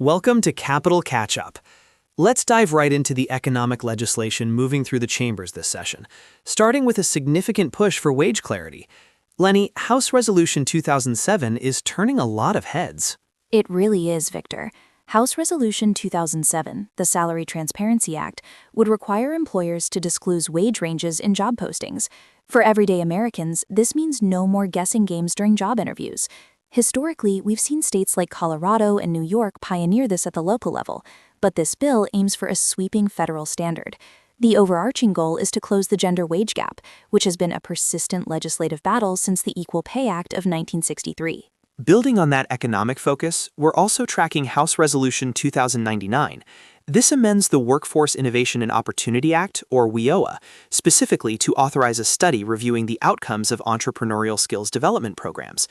Welcome to Capital Catch-Up. Let's dive right into the economic legislation moving through the chambers this session, starting with a significant push for wage clarity. Lenny, House Resolution 2007 is turning a lot of heads. It really is, Victor. House Resolution 2007, the Salary Transparency Act, would require employers to disclose wage ranges in job postings. For everyday Americans, this means no more guessing games during job interviews. Historically, we've seen states like Colorado and New York pioneer this at the local level, but this bill aims for a sweeping federal standard. The overarching goal is to close the gender wage gap, which has been a persistent legislative battle since the Equal Pay Act of 1963. Building on that economic focus, we're also tracking House Resolution 2099. This amends the Workforce Innovation and Opportunity Act, or WIOA, specifically to authorize a study reviewing the outcomes of entrepreneurial skills development programs.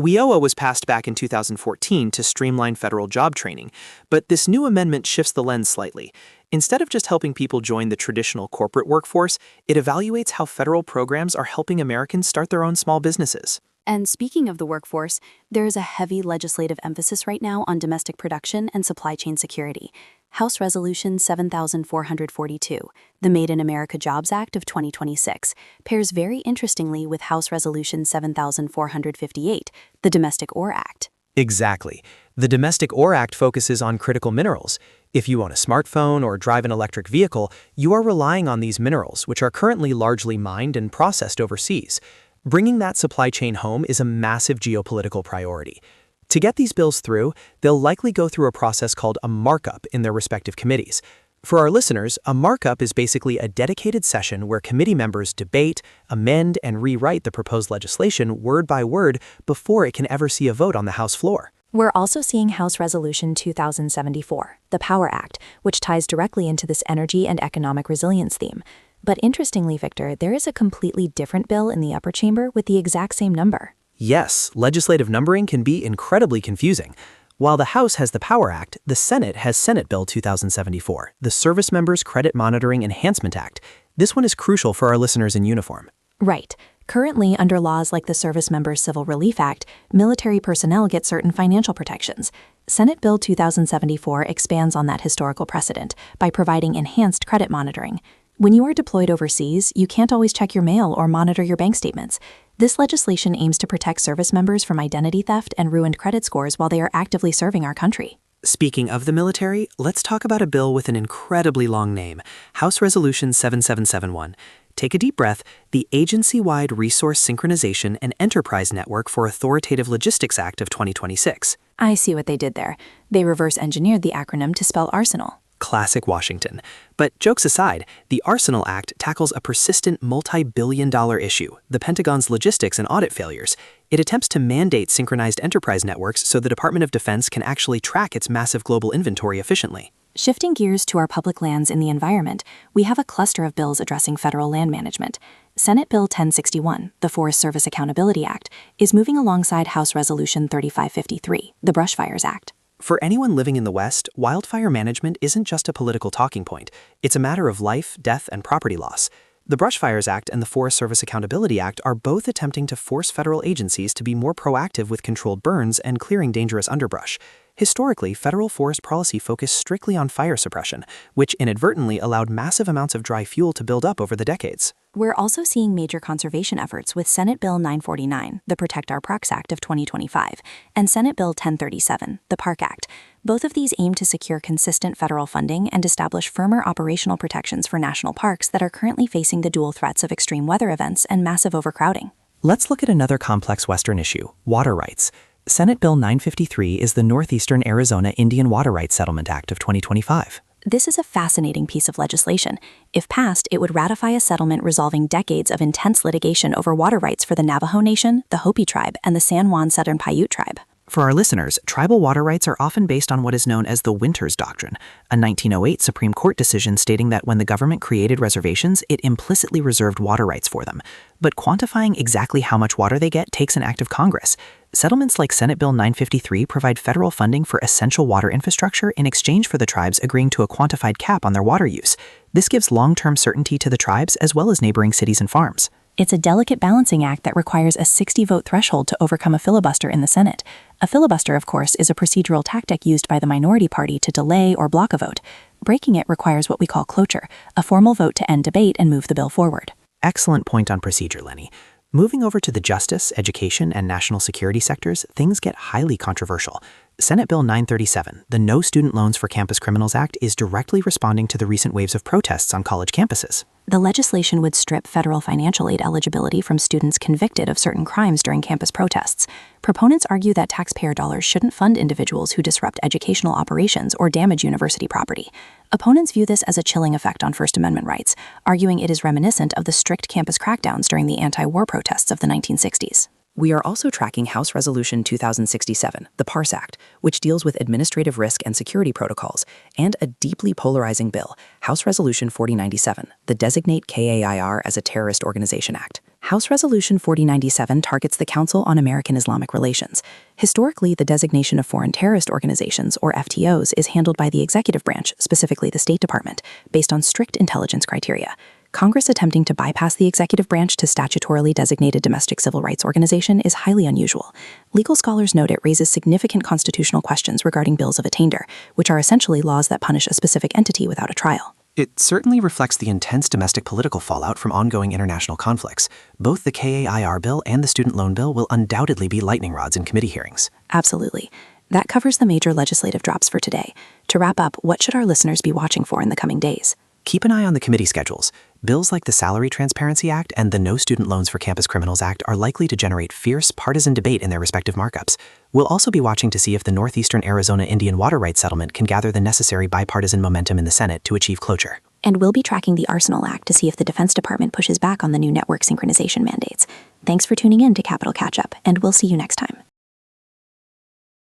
WIOA was passed back in 2014 to streamline federal job training, but this new amendment shifts the lens slightly. Instead of just helping people join the traditional corporate workforce, it evaluates how federal programs are helping Americans start their own small businesses. And speaking of the workforce, there is a heavy legislative emphasis right now on domestic production and supply chain security. House Resolution 7442, the Made in America Jobs Act of 2026, pairs very interestingly with House Resolution 7458, the Domestic Ore Act. Exactly. The Domestic Ore Act focuses on critical minerals. If you own a smartphone or drive an electric vehicle, you are relying on these minerals, which are currently largely mined and processed overseas. Bringing that supply chain home is a massive geopolitical priority. To get these bills through, they'll likely go through a process called a markup in their respective committees. For our listeners, a markup is basically a dedicated session where committee members debate, amend, and rewrite the proposed legislation word by word before it can ever see a vote on the House floor. We're also seeing House Resolution 2074, the Power Act, which ties directly into this energy and economic resilience theme. But interestingly, Victor, there is a completely different bill in the upper chamber with the exact same number. Yes, legislative numbering can be incredibly confusing. While the House has the Power Act, the Senate has Senate Bill 2074, the Service Members Credit Monitoring Enhancement Act. This one is crucial for our listeners in uniform. Right. Currently, under laws like the Service Members Civil Relief Act, military personnel get certain financial protections. Senate Bill 2074 expands on that historical precedent by providing enhanced credit monitoring. When you are deployed overseas, you can't always check your mail or monitor your bank statements. This legislation aims to protect service members from identity theft and ruined credit scores while they are actively serving our country. Speaking of the military, let's talk about a bill with an incredibly long name, House Resolution 7771. Take a deep breath, the Agency-Wide Resource Synchronization and Enterprise Network for Authoritative Logistics Act of 2026. I see what they did there. They reverse engineered the acronym to spell arsenal. Classic Washington. But jokes aside, the Arsenal Act tackles a persistent multi-billion-dollar issue, the Pentagon's logistics and audit failures. It attempts to mandate synchronized enterprise networks so the Department of Defense can actually track its massive global inventory efficiently. Shifting gears to our public lands in the environment, we have a cluster of bills addressing federal land management. Senate Bill 1061, the Forest Service Accountability Act, is moving alongside House Resolution 3553, the Brush Fires Act. For anyone living in the West, wildfire management isn't just a political talking point. It's a matter of life, death, and property loss. The Brush Fires Act and the Forest Service Accountability Act are both attempting to force federal agencies to be more proactive with controlled burns and clearing dangerous underbrush. Historically, federal forest policy focused strictly on fire suppression, which inadvertently allowed massive amounts of dry fuel to build up over the decades. We're also seeing major conservation efforts with Senate Bill 949, the Protect Our Parks Act of 2025, and Senate Bill 1037, the Park Act. Both of these aim to secure consistent federal funding and establish firmer operational protections for national parks that are currently facing the dual threats of extreme weather events and massive overcrowding. Let's look at another complex Western issue, water rights. Senate Bill 953 is the Northeastern Arizona Indian Water Rights Settlement Act of 2025. This is a fascinating piece of legislation. If passed, it would ratify a settlement resolving decades of intense litigation over water rights for the Navajo Nation, the Hopi tribe, and the San Juan Southern Paiute tribe. For our listeners, tribal water rights are often based on what is known as the Winters Doctrine, a 1908 Supreme Court decision stating that when the government created reservations, it implicitly reserved water rights for them. But quantifying exactly how much water they get takes an act of Congress. Settlements like Senate Bill 953 provide federal funding for essential water infrastructure in exchange for the tribes agreeing to a quantified cap on their water use. This gives long-term certainty to the tribes as well as neighboring cities and farms. It's a delicate balancing act that requires a 60-vote threshold to overcome a filibuster in the Senate. A filibuster, of course, is a procedural tactic used by the minority party to delay or block a vote. Breaking it requires what we call cloture, a formal vote to end debate and move the bill forward. Excellent point on procedure, Lenny. Moving over to the justice, education, and national security sectors, things get highly controversial. Senate Bill 937, the No Student Loans for Campus Criminals Act, is directly responding to the recent waves of protests on college campuses. The legislation would strip federal financial aid eligibility from students convicted of certain crimes during campus protests. Proponents argue that taxpayer dollars shouldn't fund individuals who disrupt educational operations or damage university property. Opponents view this as a chilling effect on First Amendment rights, arguing it is reminiscent of the strict campus crackdowns during the anti-war protests of the 1960s. We are also tracking House Resolution 2067, the PARS Act, which deals with administrative risk and security protocols, and a deeply polarizing bill, House Resolution 4097, the Designate KAIR as a Terrorist Organization Act. House Resolution 4097 targets the Council on American Islamic Relations. Historically, the designation of foreign terrorist organizations, or FTOs, is handled by the executive branch, specifically the State Department, based on strict intelligence criteria. Congress attempting to bypass the executive branch to statutorily designated domestic civil rights organization is highly unusual. Legal scholars note it raises significant constitutional questions regarding bills of attainder, which are essentially laws that punish a specific entity without a trial. It certainly reflects the intense domestic political fallout from ongoing international conflicts. Both the KAIR bill and the student loan bill will undoubtedly be lightning rods in committee hearings. Absolutely. That covers the major legislative drops for today. To wrap up, what should our listeners be watching for in the coming days? Keep an eye on the committee schedules. Bills like the Salary Transparency Act and the No Student Loans for Campus Criminals Act are likely to generate fierce partisan debate in their respective markups. We'll also be watching to see if the Northeastern Arizona Indian water rights settlement can gather the necessary bipartisan momentum in the Senate to achieve closure. And we'll be tracking the Arsenal Act to see if the Defense Department pushes back on the new network synchronization mandates. Thanks for tuning in to Capital Catch-Up, and we'll see you next time.